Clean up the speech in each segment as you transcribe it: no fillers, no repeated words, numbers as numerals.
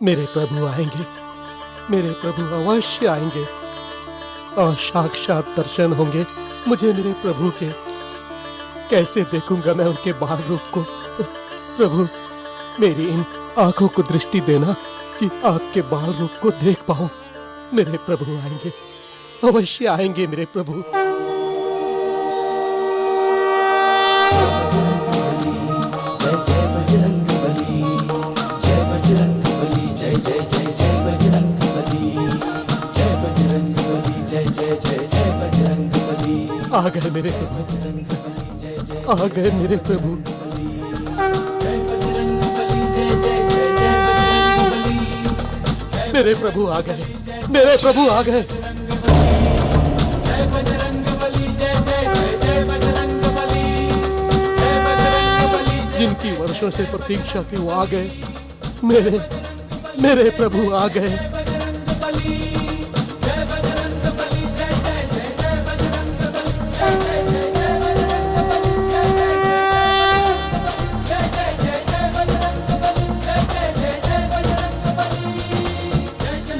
मेरे प्रभु आएंगे, मेरे प्रभु अवश्य आएंगे और साक्षात दर्शन होंगे मुझे मेरे प्रभु के। कैसे देखूंगा मैं उनके बाल रूप को। प्रभु, मेरी इन आंखों को दृष्टि देना कि आपके बाल रूप को देख पाऊं। मेरे प्रभु आएंगे, अवश्य आएंगे मेरे प्रभु। आ गए मेरे प्रभु, आ गए मेरे प्रभु। मेरे प्रभु आ गए, मेरे प्रभु आ गए। जिनकी वर्षों से प्रतीक्षा थी वो आ गए। मेरे प्रभु आ गए।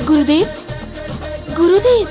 गुरुदेव, गुरुदेव,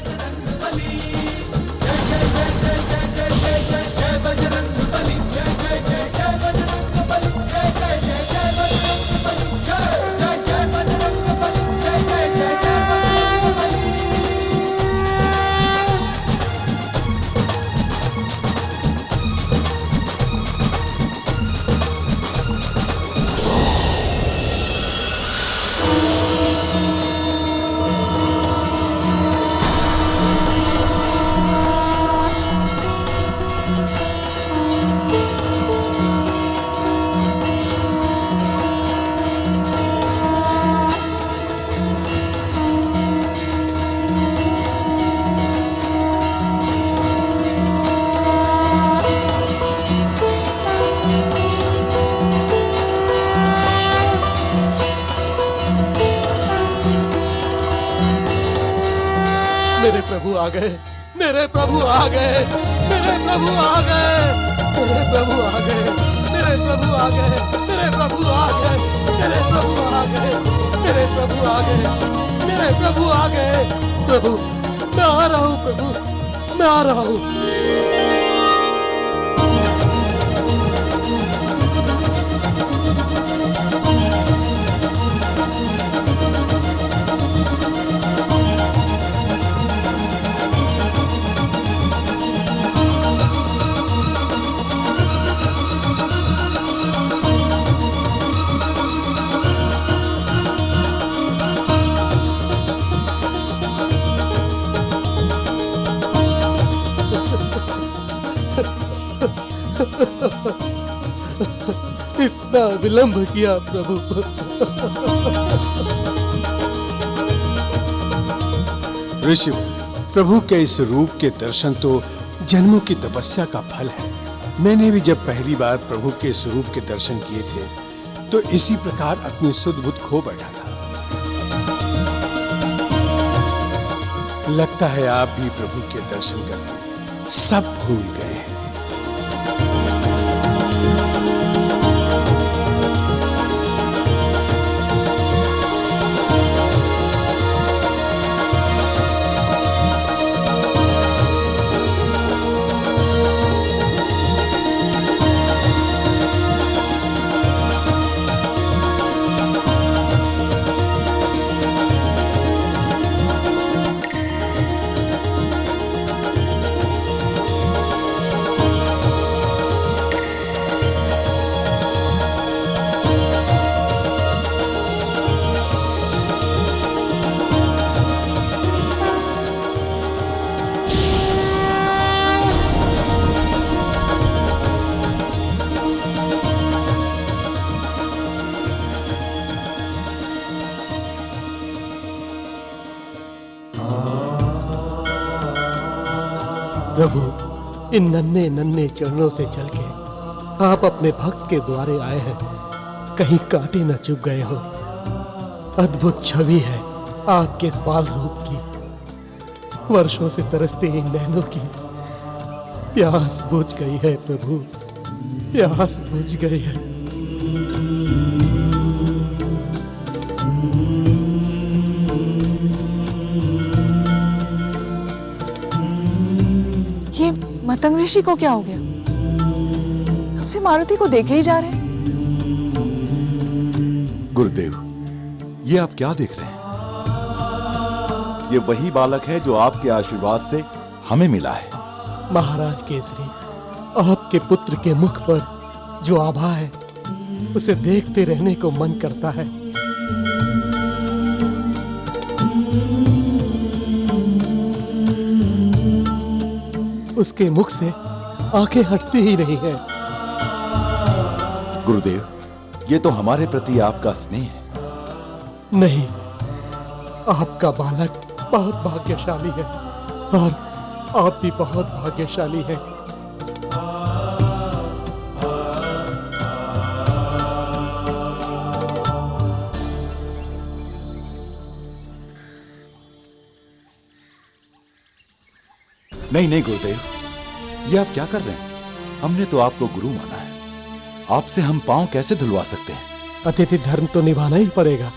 मेरे प्रभु आ गए, मेरे प्रभु आ गए, मेरे प्रभु आ गए, मेरे प्रभु आ गए, मेरे प्रभु आ गए, मेरे प्रभु आ गए, मेरे प्रभु आ गए, मेरे प्रभु आ गए, मेरे प्रभु आ गए। प्रभु, मैं आ रहा हूँ प्रभु, मैं आ रहा हूँ। इतना विलंब किया प्रभु। ऋषि, प्रभु के इस रूप के दर्शन तो जन्मों की तपस्या का फल है। मैंने भी जब पहली बार प्रभु के इस रूप के दर्शन किए थे तो इसी प्रकार अपनी सुध बुध खो बैठा था। लगता है आप भी प्रभु के दर्शन करके सब भूल गए हैं। प्रभु, इन नन्हे नन्हे चरणों से चल के आप अपने भक्त के द्वारे आए हैं। कहीं कांटे न चुभ गए हो। अद्भुत छवि है आपके इस बाल रूप की। वर्षों से तरसते इन नैनों की प्यास बुझ गई है प्रभु, प्यास बुझ गई है। पतंग ऋषि को क्या हो गया? कब से मारुति को देखे ही जा रहे हैं। गुरुदेव, ये आप क्या देख रहे हैं? ये वही बालक है जो आपके आशीर्वाद से हमें मिला है। महाराज केसरी, आपके पुत्र के मुख पर जो आभा है उसे देखते रहने को मन करता है। उसके मुख से आंखें हटती ही नहीं हैं। गुरुदेव, ये तो हमारे प्रति आपका स्नेह है। नहीं, आपका बालक बहुत भाग्यशाली है और आप भी बहुत भाग्यशाली हैं। नहीं नहीं गुरुदेव, ये आप क्या कर रहे हैं? हमने तो आपको गुरु माना है, आपसे हम पांव कैसे धुलवा सकते हैं? अतिथि धर्म तो निभाना ही पड़ेगा।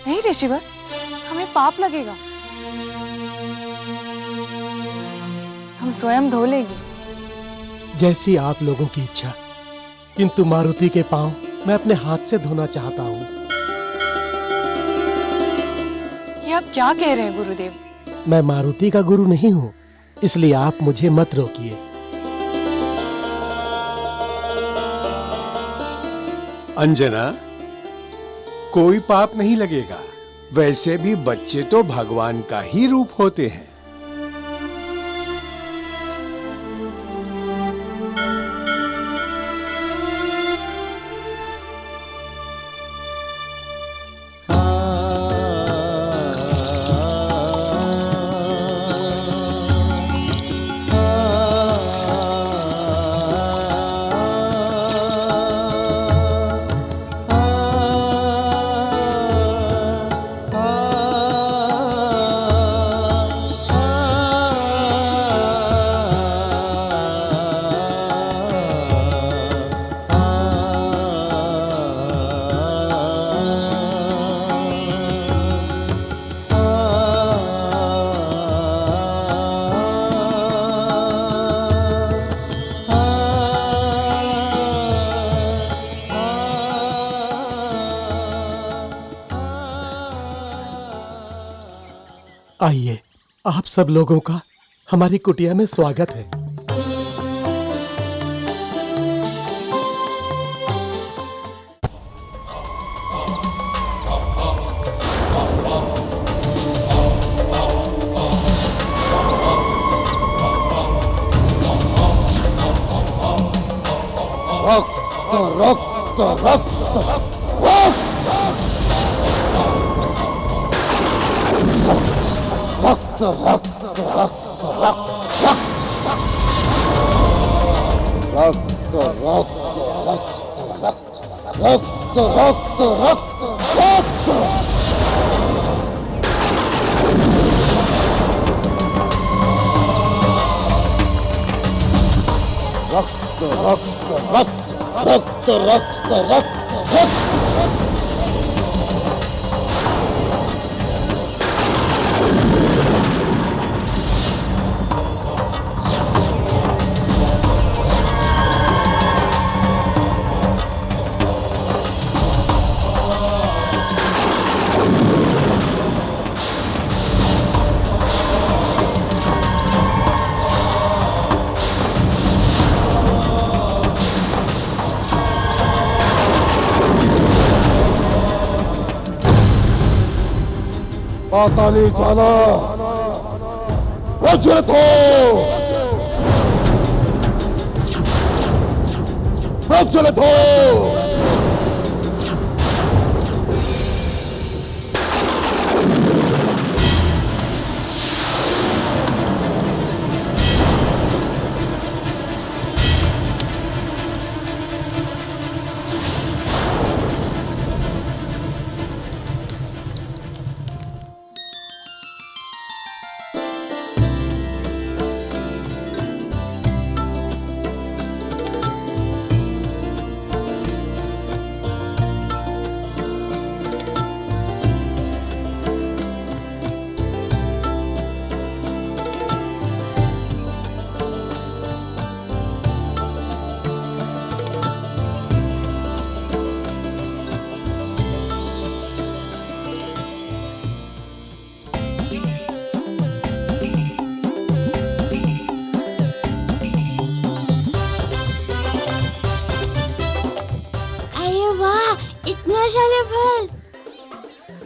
नहीं ऋषिवर, हमें पाप लगेगा। हम स्वयं धो लेंगे। जैसी आप लोगों की इच्छा, किंतु मारुति के पांव मैं अपने हाथ से धोना चाहता हूँ। ये आप क्या कह रहे हैं गुरुदेव? मैं मारुति का गुरु नहीं हूँ, इसलिए आप मुझे मत रोकिए। अंजना, कोई पाप नहीं लगेगा। वैसे भी बच्चे तो भगवान का ही रूप होते हैं। आइए, आप सब लोगों का हमारी कुटिया में स्वागत है। पाताली ज्वाला प्रज्वलित हो, प्रज्वलित हो।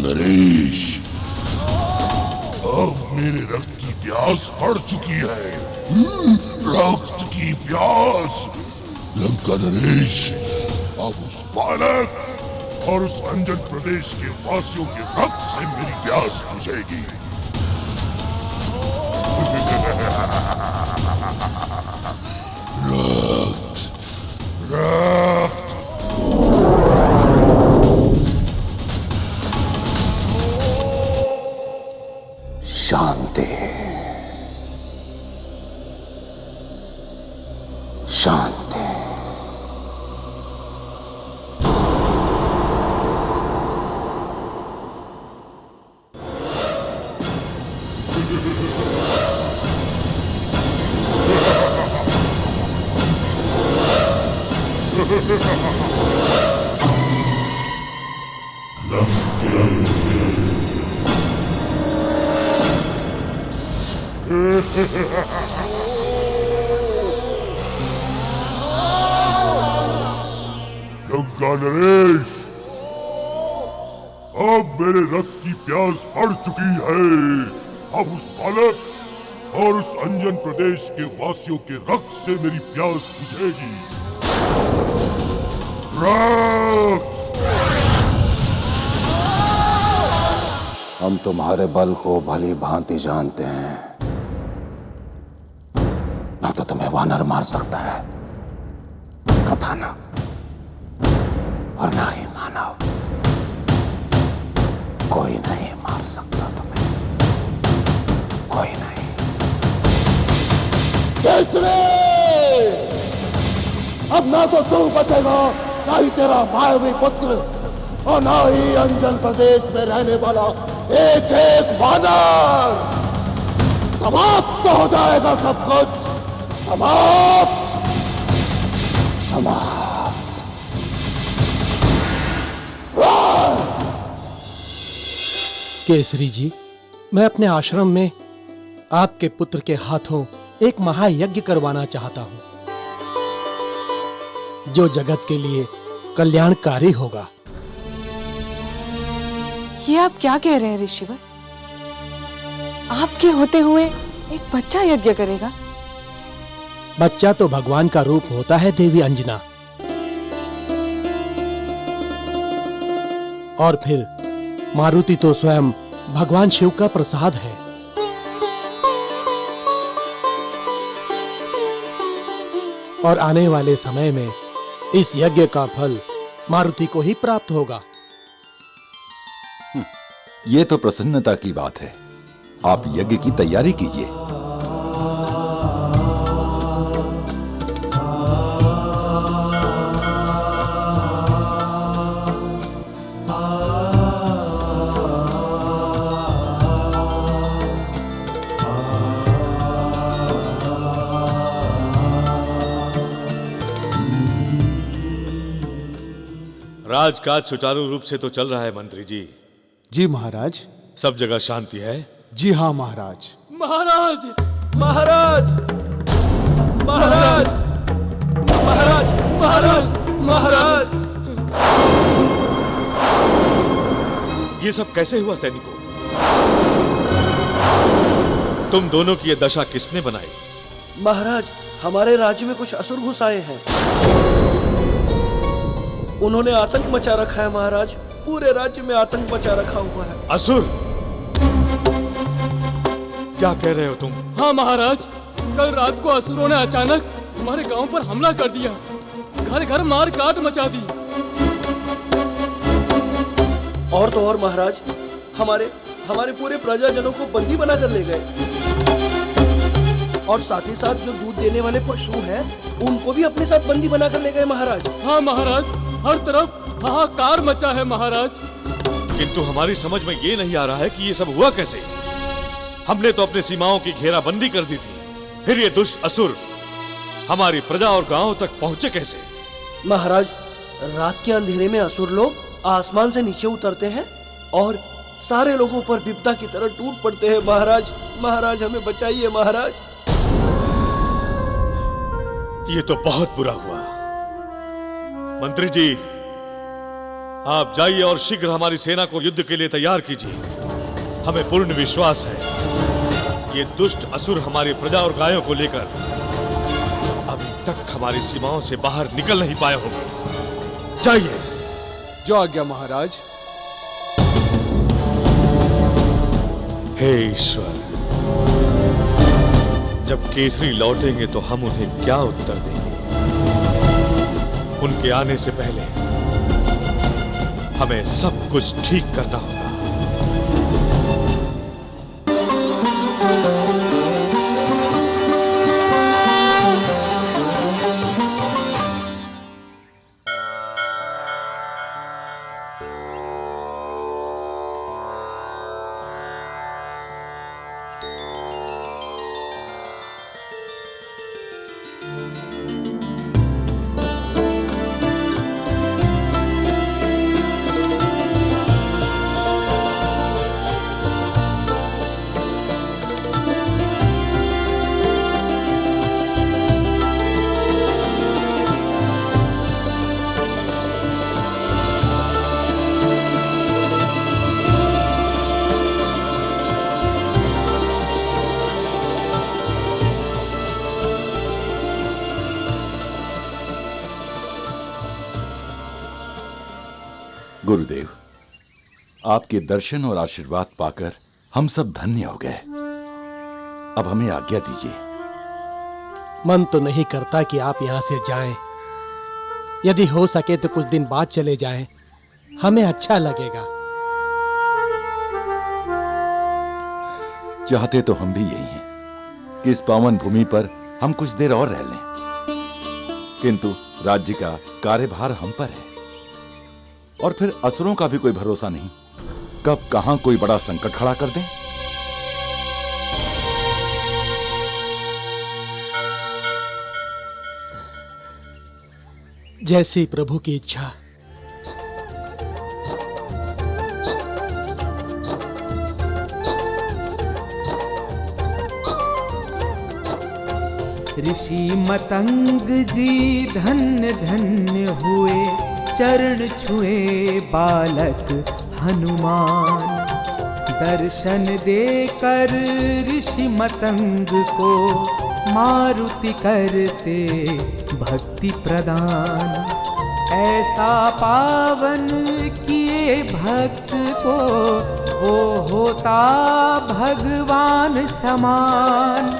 नरेश, अब मेरे रक्त की प्यास बढ़ चुकी है। रक्त की प्यास। लंका नरेश, अब उस बालक और उस अंजन प्रदेश के वासियों के रक्त से मेरी प्यास बुझेगी। रक्त, रक्त। शांति, शांति। लंका नरेश, अब मेरे रक्त की प्यास बढ़ चुकी है। अब उस बालक और उस अंजन प्रदेश के वासियों के रक्त से मेरी प्यास बुझेगी। रक्त। हम तुम्हारे बल को भली भांति जानते हैं। ना तो तुम्हें वानर मार सकता है, न थाना, और ना ही मानव। कोई नहीं मार सकता तुम्हें, कोई नहीं। केसरी, अब ना तो तू बचेगा, ना ही तेरा मायावी पुत्र, और ना ही अंजन प्रदेश में रहने वाला एक एक वानर। समाप्त हो जाएगा सब कुछ, समाप्त, समाप्त। केसरी जी, मैं अपने आश्रम में आपके पुत्र के हाथों एक महायज्ञ करवाना चाहता हूं, जो जगत के लिए कल्याणकारी होगा। ये आप क्या कह रहे हैं ऋषिवर? आपके होते हुए एक बच्चा यज्ञ करेगा? बच्चा तो भगवान का रूप होता है देवी अंजना। और फिर मारुति तो स्वयं भगवान शिव का प्रसाद है। और आने वाले समय में इस यज्ञ का फल मारुति को ही प्राप्त होगा। ये तो प्रसन्नता की बात है। आप यज्ञ की तैयारी कीजिए। राजकाज सुचारू रूप से तो चल रहा है मंत्री जी। जी महाराज। सब जगह शांति है? जी हाँ महाराज। महाराज, महाराज, महाराज, महाराज, महाराज, महाराज। ये सब कैसे हुआ सैनिकों? तुम दोनों की ये दशा किसने बनाई? महाराज, हमारे राज्य में कुछ असुर घुस आए हैं। उन्होंने आतंक मचा रखा है महाराज। पूरे राज्य में आतंक मचा रखा हुआ है। असुर? क्या कह रहे हो तुम? हाँ महाराज, कल रात को असुरों ने अचानक हमारे गांव पर हमला कर दिया। घर घर मार काट मचा दी। और तो और महाराज, हमारे पूरे प्रजाजनों को बंदी बनाकर ले गए। और साथ ही साथ जो दूध देने वाले पशु हैं, उनको भी अपने साथ बंदी बनाकर ले गए महाराज। हाँ महाराज, हर तरफ हाहाकार मचा है महाराज। किंतु हमारी समझ में ये नहीं आ रहा है कि ये सब हुआ कैसे। हमने तो अपने सीमाओं की घेराबंदी कर दी थी, फिर ये दुष्ट असुर हमारी प्रजा और गांव तक पहुंचे कैसे? महाराज, रात के अंधेरे में असुर लोग आसमान से नीचे उतरते हैं और सारे लोगों पर विपदा की तरह टूट पड़ते हैं। महाराज, महाराज हमें बचाइए महाराज। ये तो बहुत बुरा हुआ। मंत्री जी, आप जाइए और शीघ्र हमारी सेना को युद्ध के लिए तैयार कीजिए। हमें पूर्ण विश्वास है ये दुष्ट असुर हमारी प्रजा और गायों को लेकर अभी तक हमारी सीमाओं से बाहर निकल नहीं पाए होंगे। जाइए। जो आज्ञा महाराज। हे ईश्वर, जब केसरी लौटेंगे तो हम उन्हें क्या उत्तर देंगे? उनके आने से पहले हमें सब कुछ ठीक करना होगा। गुरुदेव, आपके दर्शन और आशीर्वाद पाकर हम सब धन्य हो गए। अब हमें आज्ञा दीजिए। मन तो नहीं करता कि आप यहां से जाएं। यदि हो सके तो कुछ दिन बाद चले जाएं, हमें अच्छा लगेगा। चाहते तो हम भी यही हैं कि इस पावन भूमि पर हम कुछ देर और रह लें, किंतु राज्य का कार्यभार हम पर है और फिर असुरों का भी कोई भरोसा नहीं, कब कहां कोई बड़ा संकट खड़ा कर दे। जैसी प्रभु की इच्छा। ऋषि मतंग जी धन्य धन्य हुए, चरण छुए बालक हनुमान। दर्शन देकर ऋषि मतंग को मारुति करते भक्ति प्रदान। ऐसा पावन किए भक्त को वो होता भगवान समान।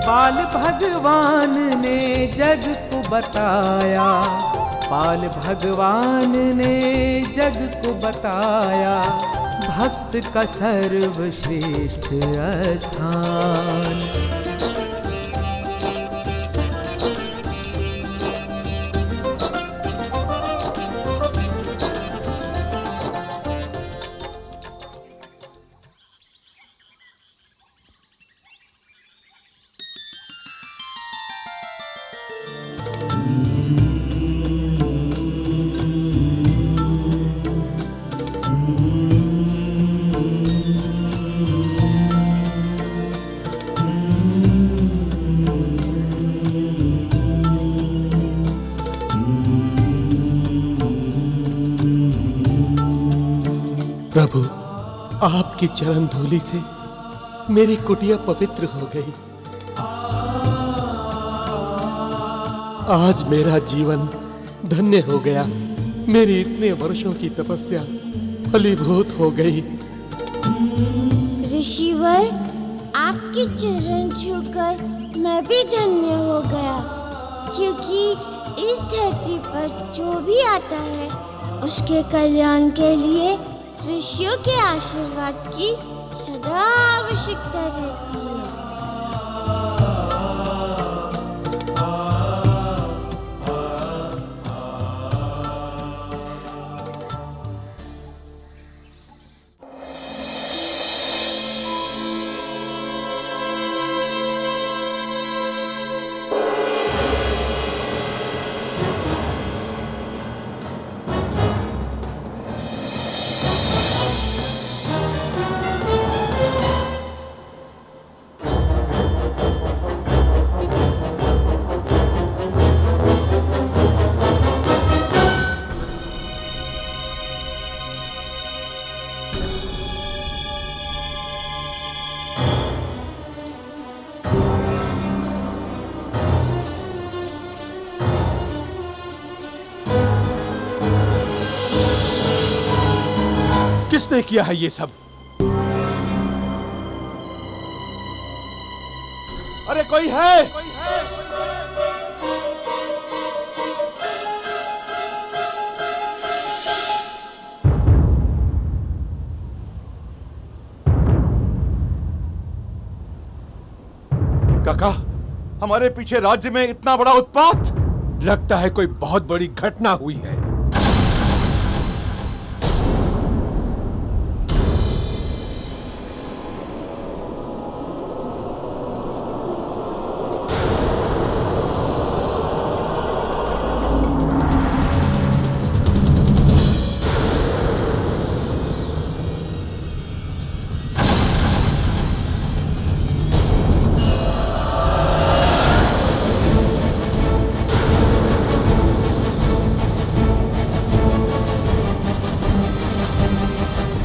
बाल भगवान ने जग को बताया, बाल भगवान ने जग को बताया, भक्त का सर्वश्रेष्ठ स्थान। प्रभु, आपकी चरण धूलि से मेरी कुटिया पवित्र हो गई। आज मेरा जीवन धन्य हो गया। मेरी इतने वर्षों की तपस्या फलीभूत हो गई। ऋषिवर, आपके चरण छूकर मैं भी धन्य हो गया, क्योंकि इस धरती पर जो भी आता है उसके कल्याण के लिए ऋषियों के आशीर्वाद की सदा आवश्यकता रहती है। किसने किया है ये सब? अरे कोई है? काका, हमारे पीछे राज्य में इतना बड़ा उत्पात। लगता है कोई बहुत बड़ी घटना हुई है।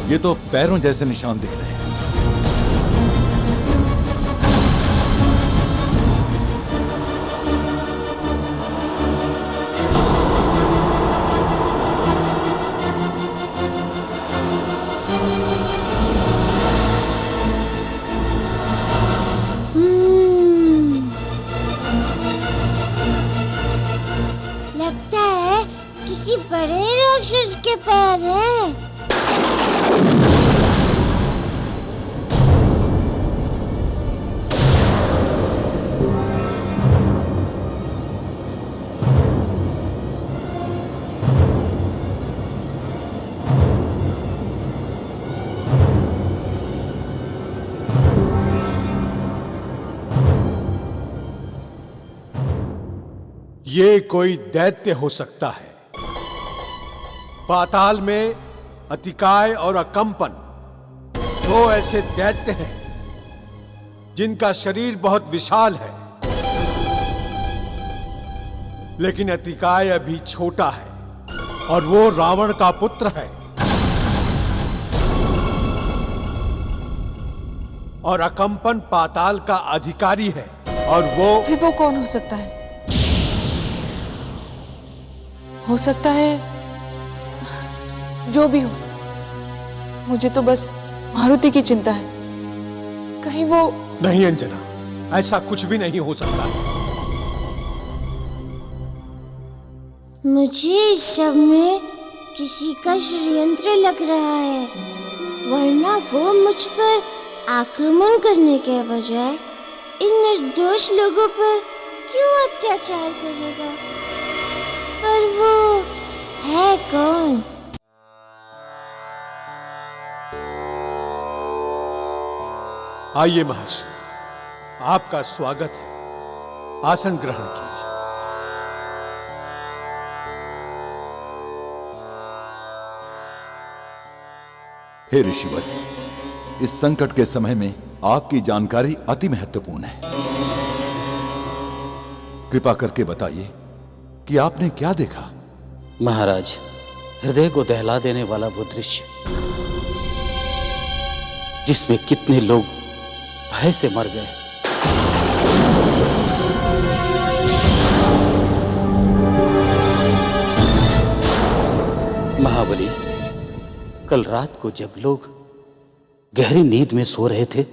ये तो पैरों जैसे निशान दिख रहे हैं। लगता है किसी बड़े राक्षस के पैर हैं। ये कोई दैत्य हो सकता है। पाताल में अतिकाय और अकंपन दो ऐसे दैत्य हैं जिनका शरीर बहुत विशाल है, लेकिन अतिकाय अभी छोटा है और वो रावण का पुत्र है। और अकंपन पाताल का अधिकारी है और फिर वो कौन हो सकता है? हो सकता है जो भी हो, मुझे तो बस मारुति की चिंता है। कहीं वो नहीं अंजना, ऐसा कुछ भी नहीं हो सकता। मुझे इस सब में किसी का षड्यंत्र लग रहा है, वरना वो मुझ पर आक्रमण करने के बजाय इन निर्दोष लोगों पर क्यों अत्याचार करेगा? पर वो है कौन? आइए महर्षि, आपका स्वागत है। आसन ग्रहण कीजिए। हे ऋषिवर, इस संकट के समय में आपकी जानकारी अति महत्वपूर्ण है। कृपा करके बताइए कि आपने क्या देखा? महाराज, हृदय को दहला देने वाला वो दृश्य जिसमें कितने लोग भय से मर गए। महाबली, कल रात को जब लोग गहरी नींद में सो रहे थे,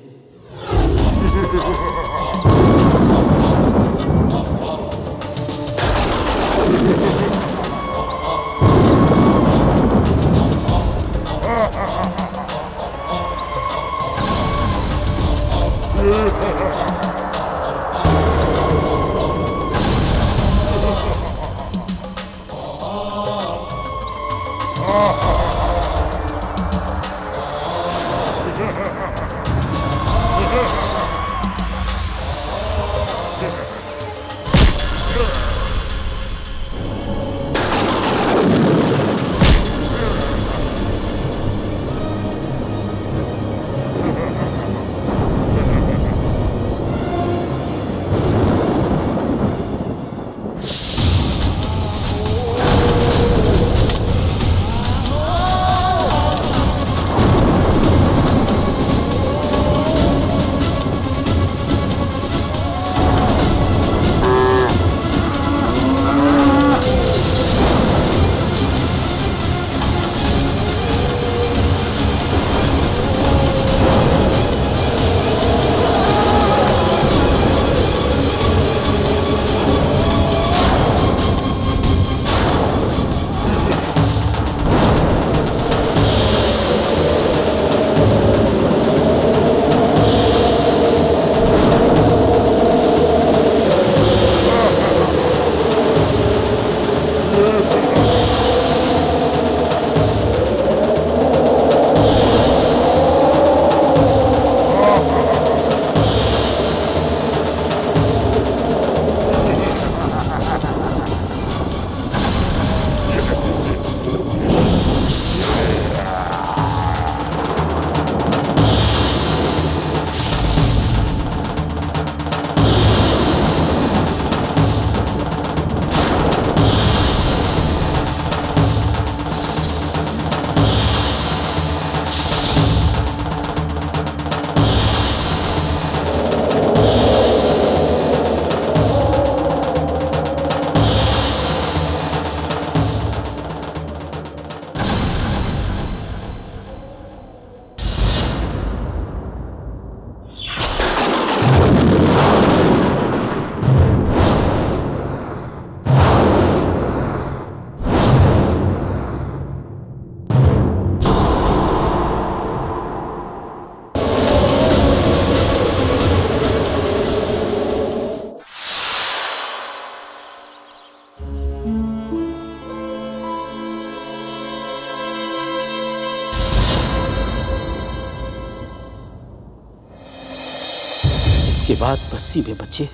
उसके बाद बस्ती में बचे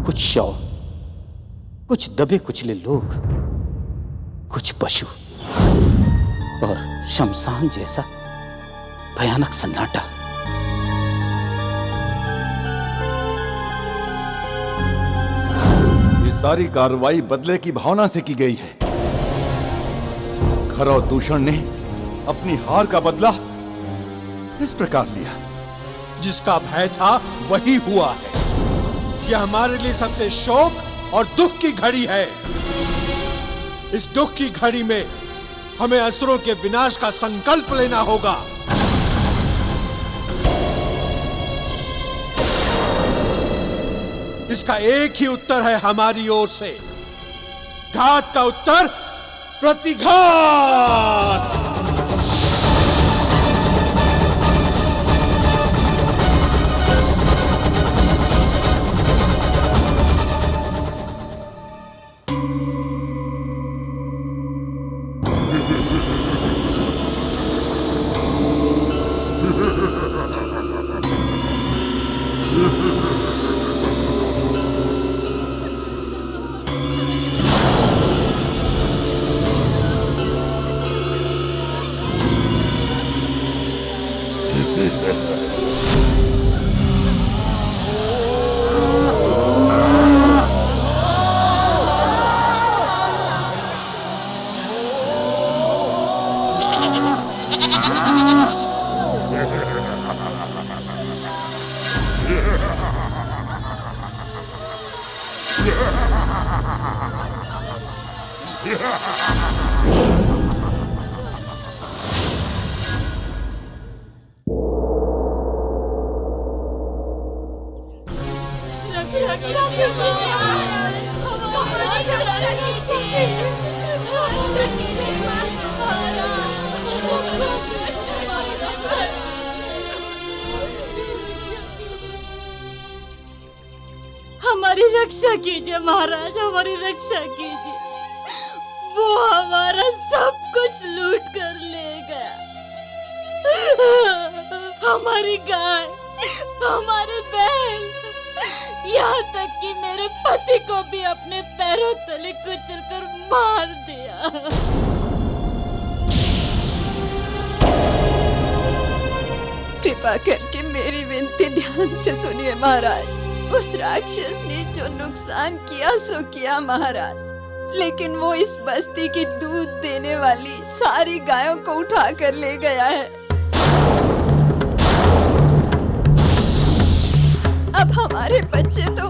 कुछ शव, कुछ दबे कुचले लोग, कुछ पशु और शमशान जैसा भयानक सन्नाटा। ये सारी कार्रवाई बदले की भावना से की गई है। खर और दूषण ने अपनी हार का बदला इस प्रकार लिया। जिसका भय था वही हुआ है। यह हमारे लिए सबसे शोक और दुख की घड़ी है। इस दुख की घड़ी में हमें असुरों के विनाश का संकल्प लेना होगा। इसका एक ही उत्तर है हमारी ओर से। घात का उत्तर प्रतिघात। हमारी रक्षा कीजिए महाराज, हमारी रक्षा कीजिए। वो हमारा सब कुछ लूट कर ले गया। हमारी गाय, हमारे बैल, यहाँ तक कि मेरे पति को भी अपने पैरों तले कुचलकर मार दिया। कृपा करके मेरी विनती ध्यान से सुनिए महाराज। उस राक्षस ने जो नुकसान किया सो किया महाराज, लेकिन वो इस बस्ती की दूध देने वाली सारी गायों को उठा कर ले गया है। अब हमारे बच्चे तो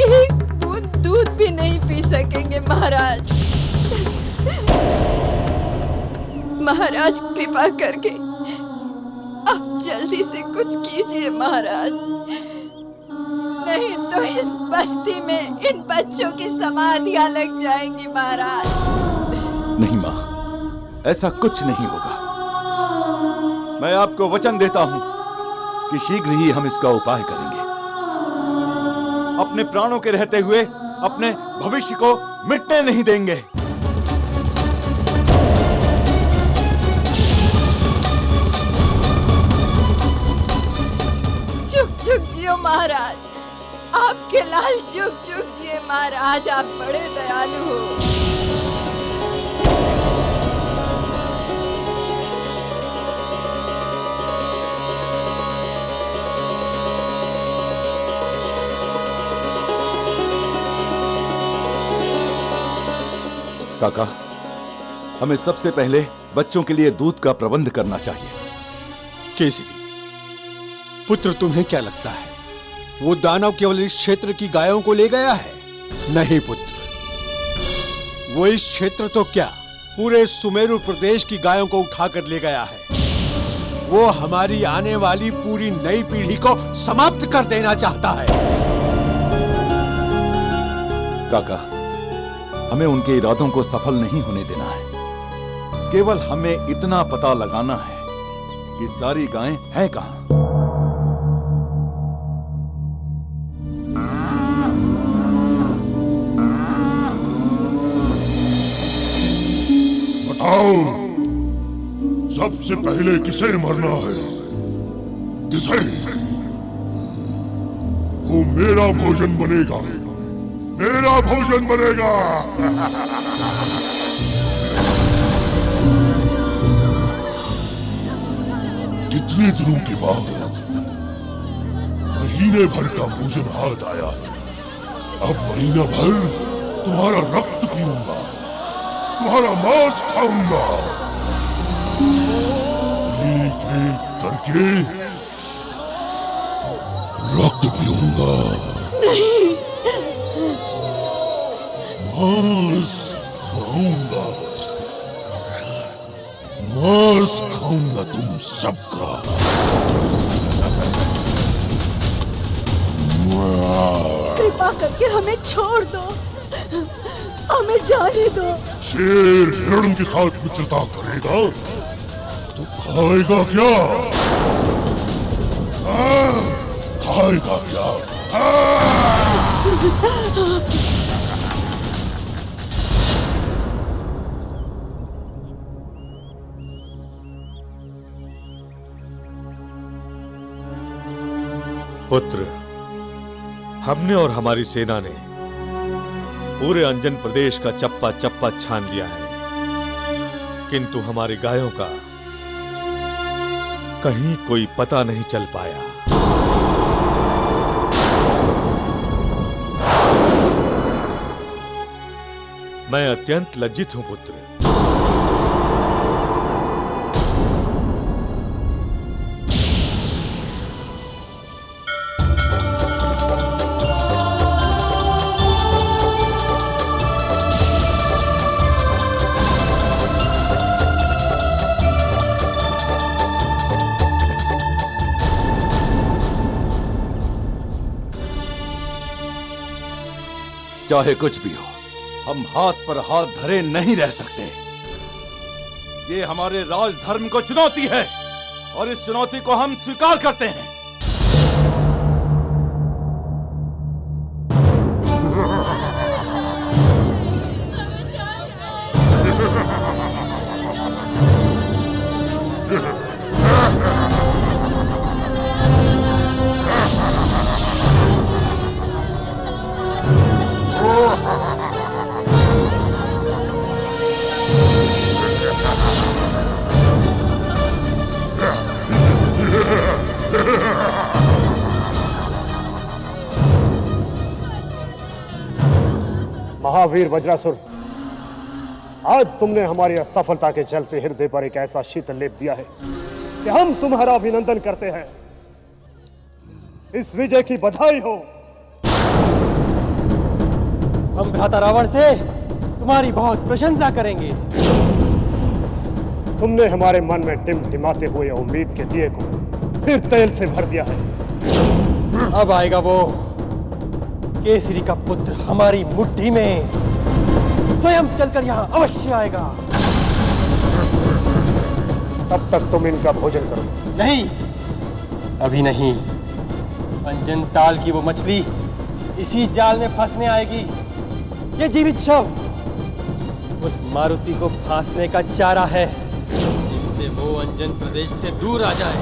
एक बूंद दूध भी नहीं पी सकेंगे महाराज। महाराज कृपा करके अब जल्दी से कुछ कीजिए महाराज, नहीं तो इस बस्ती में इन बच्चों की समाधियां लग जाएंगी महाराज। नहीं माँ, ऐसा कुछ नहीं होगा। मैं आपको वचन देता हूँ कि शीघ्र ही हम इसका उपाय करेंगे। अपने प्राणों के रहते हुए अपने भविष्य को मिटने नहीं देंगे। जुग जुग जियो महाराज, आपके लाल जुग जुग जिए महाराज, आप बड़े दयालु हो। काका, हमें सबसे पहले बच्चों के लिए दूध का प्रबंध करना चाहिए। केसरी पुत्र, तुम्हें क्या लगता है वो दानव केवल इस क्षेत्र की गायों को ले गया है? नहीं पुत्र, वो इस क्षेत्र तो क्या पूरे सुमेरु प्रदेश की गायों को उठाकर ले गया है। वो हमारी आने वाली पूरी नई पीढ़ी को समाप्त कर देना चाहता है। काका, हमें उनके इरादों को सफल नहीं होने देना है। केवल हमें इतना पता लगाना है कि सारी गायें हैं कहां। बताओ, सबसे पहले किसे मरना है? किसे? मेरा भोजन बनेगा, मेरा भोजन बनेगा। कितने दिनों के बाद महीने भर का भोजन हाथ आया। अब महीना भर तुम्हारा रक्त पीऊंगा, तुम्हारा मांस खाऊंगा। एक एक करके रक्त पीऊंगा, नहीं, मांस खाऊंगा, मांस खाऊंगा तुम सबका। कृपा करके हमें छोड़ दो, हमें जाने दो। शेर हिरण के साथ मित्रता करेगा तो खाएगा क्या? खाएगा क्या? पुत्र, हमने और हमारी सेना ने पूरे अंजन प्रदेश का चप्पा चप्पा छान लिया है, किंतु हमारी गायों का कहीं कोई पता नहीं चल पाया। मैं अत्यंत लज्जित हूं पुत्र। चाहे कुछ भी हो, हम हाथ पर हाथ धरे नहीं रह सकते। ये हमारे राजधर्म को चुनौती है और इस चुनौती को हम स्वीकार करते हैं। महावीर वज्रासुर, आज तुमने हमारी असफलता के चलते हृदय पर एक ऐसा शीतल लेप दिया है कि हम तुम्हारा अभिनंदन करते हैं। इस विजय की बधाई हो। हम भ्राता रावण से तुम्हारी बहुत प्रशंसा करेंगे। तुमने हमारे मन में टिमटिमाते हुए उम्मीद के दिए को फिर तेल से भर दिया है। अब आएगा वो केसरी का पुत्र हमारी मुट्ठी में, स्वयं चलकर यहाँ अवश्य आएगा। तब तक तुम इनका भोजन करो। नहीं, अभी नहीं। अंजन ताल की वो मछली इसी जाल में फंसने आएगी। ये जीवित शव उस मारुति को फांसने का चारा है, जिससे वो अंजन प्रदेश से दूर आ जाए।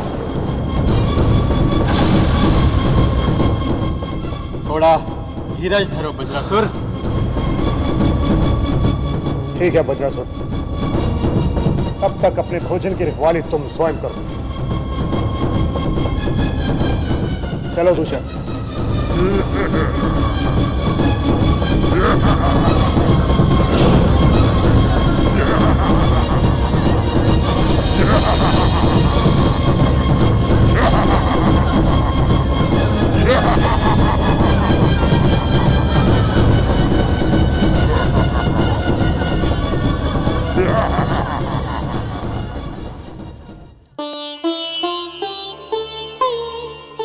थोड़ा धीरज धरो वज्रासुर। ठीक है वज्रासुर, तब तक अपने भोजन की रखवाली तुम स्वयं करो। चलो दूषण।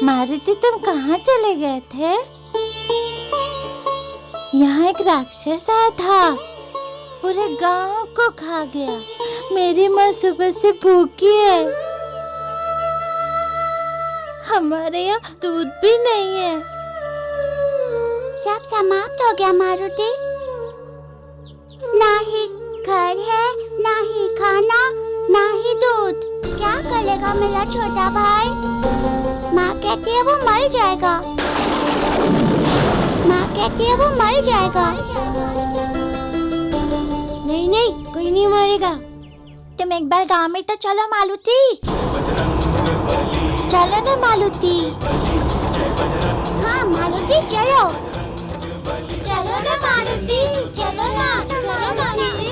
मारुति, तुम कहाँ चले गए थे? यहाँ एक राक्षस आया था, पूरे गांव को खा गया। मेरी माँ सुबह से भूखी है। हमारे यहाँ दूध भी नहीं है। सब समाप्त हो गया मारुति। ना ही घर है, ना ही खाना, ना ही दूध। क्या करेगा मेरा छोटा भाई? माँ कहती है वो मर जाएगा। माँ कहती है वो मर जाएगा। नहीं नहीं, कोई नहीं मरेगा। तुम एक बार गांव में तो चलो मालती। चलो ना मालती। हाँ मालती चलो। चलो ना मालती, चलो ना, चलो मालती।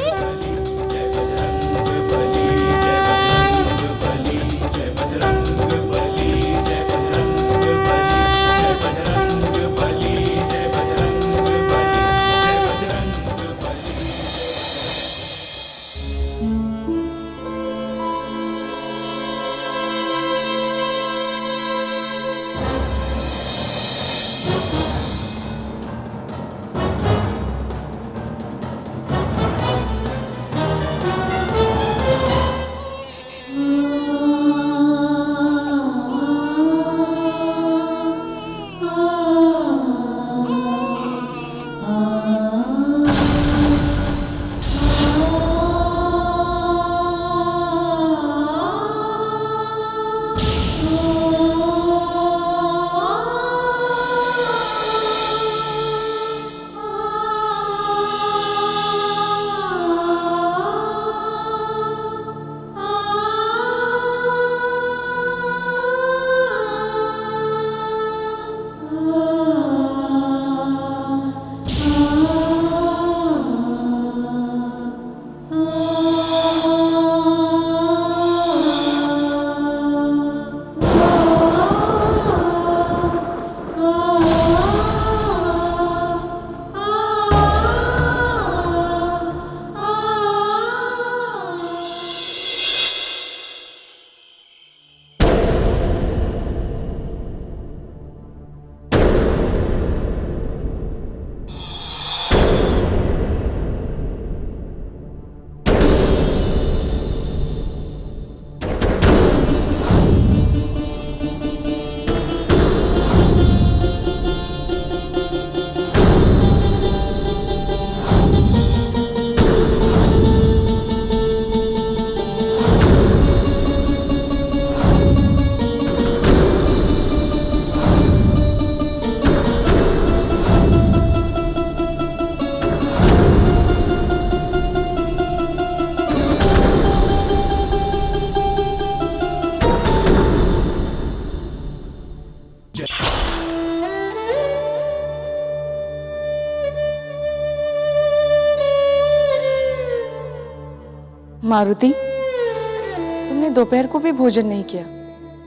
मारुति, तुमने दोपहर को भी भोजन नहीं किया।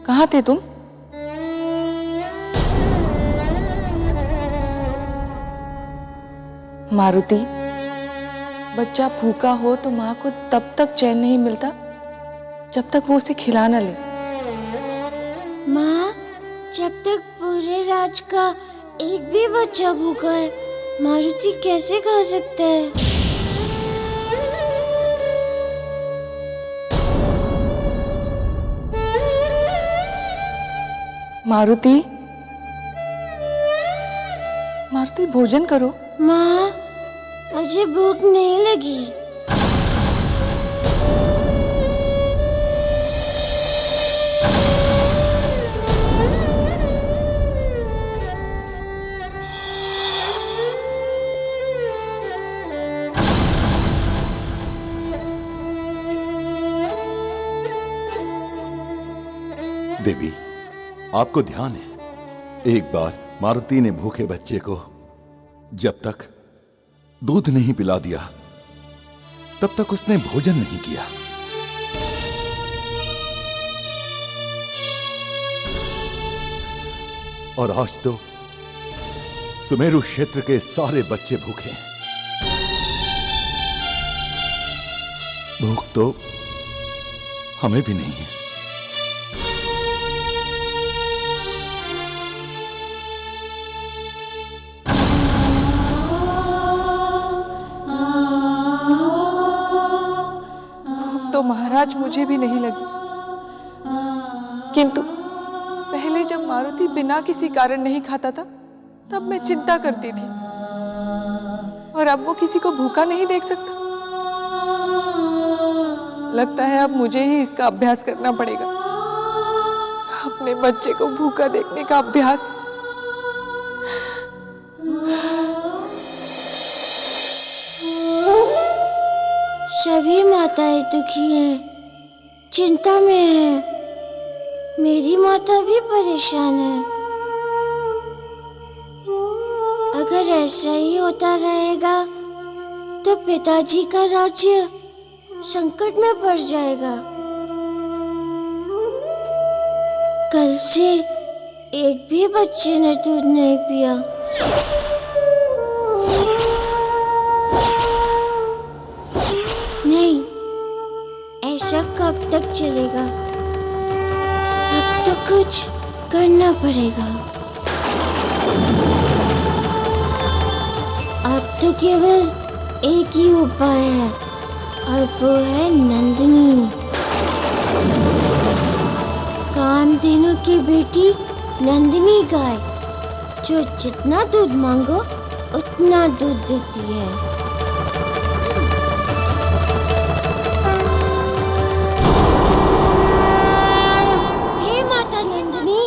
कहाँ थे तुम? मारुति, बच्चा भूखा हो तो माँ को तब तक चैन नहीं मिलता जब तक वो उसे खिला न ले। माँ, जब तक पूरे राज का एक भी बच्चा भूखा है, मारुति कैसे खा सकता है? मारुति, मारुति भोजन करो। माँ, मुझे भूख नहीं लगी। देवी, आपको ध्यान है, एक बार मारुति ने भूखे बच्चे को जब तक दूध नहीं पिला दिया तब तक उसने भोजन नहीं किया। और आज तो सुमेरु क्षेत्र के सारे बच्चे भूखे हैं। भूख तो हमें भी नहीं है। तो महाराज मुझे भी नहीं लगी, किंतु पहले जब मारुति बिना किसी कारण नहीं खाता था तब मैं चिंता करती थी, और अब वो किसी को भूखा नहीं देख सकता। लगता है अब मुझे ही इसका अभ्यास करना पड़ेगा, अपने बच्चे को भूखा देखने का अभ्यास। सभी माताएं दुखी हैं, चिंता में हैं। मेरी माता भी परेशान है। अगर ऐसा ही होता रहेगा तो पिताजी का राज्य संकट में पड़ जाएगा। कल से एक भी बच्चे ने दूध नहीं पिया। नहीं, ऐसा कब तक चलेगा? अब तो कुछ करना पड़ेगा। अब तो केवल एक ही उपाय है और वो है नंदिनी, कामधेनु की बेटी नंदिनी गाय, जो जितना दूध मांगो उतना दूध देती है। हे माता नंदिनी,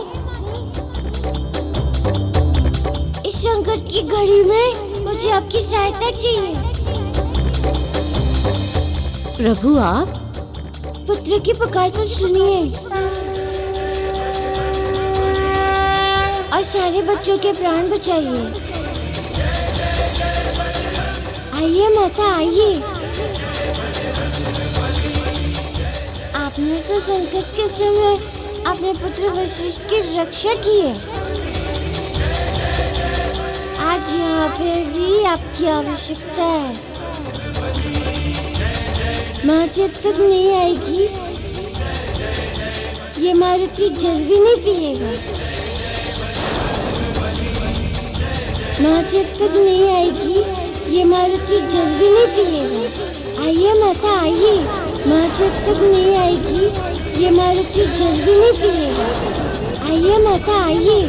इस संकट की घड़ी में मुझे आपकी सहायता चाहिए। प्रभु, आप पुत्र की पुकार को सुनिए और सारे बच्चों के प्राण बचाइए। आइए माता, आइए। आपने तो संकट के समय अपने पुत्र वशिष्ठ की रक्षा की है। आज यहाँ पे भी आपकी आवश्यकता है। माँ जब तक नहीं आएगी ये मारुति जल भी नहीं पिएगा। माँ जब तक नहीं आएगी ये मारुति जल भी नहीं पिएगा। आइए माता, आइए। माँ जब तक नहीं आएगी ये मारुति जल भी नहीं पिएगा। आइए माता, आइए।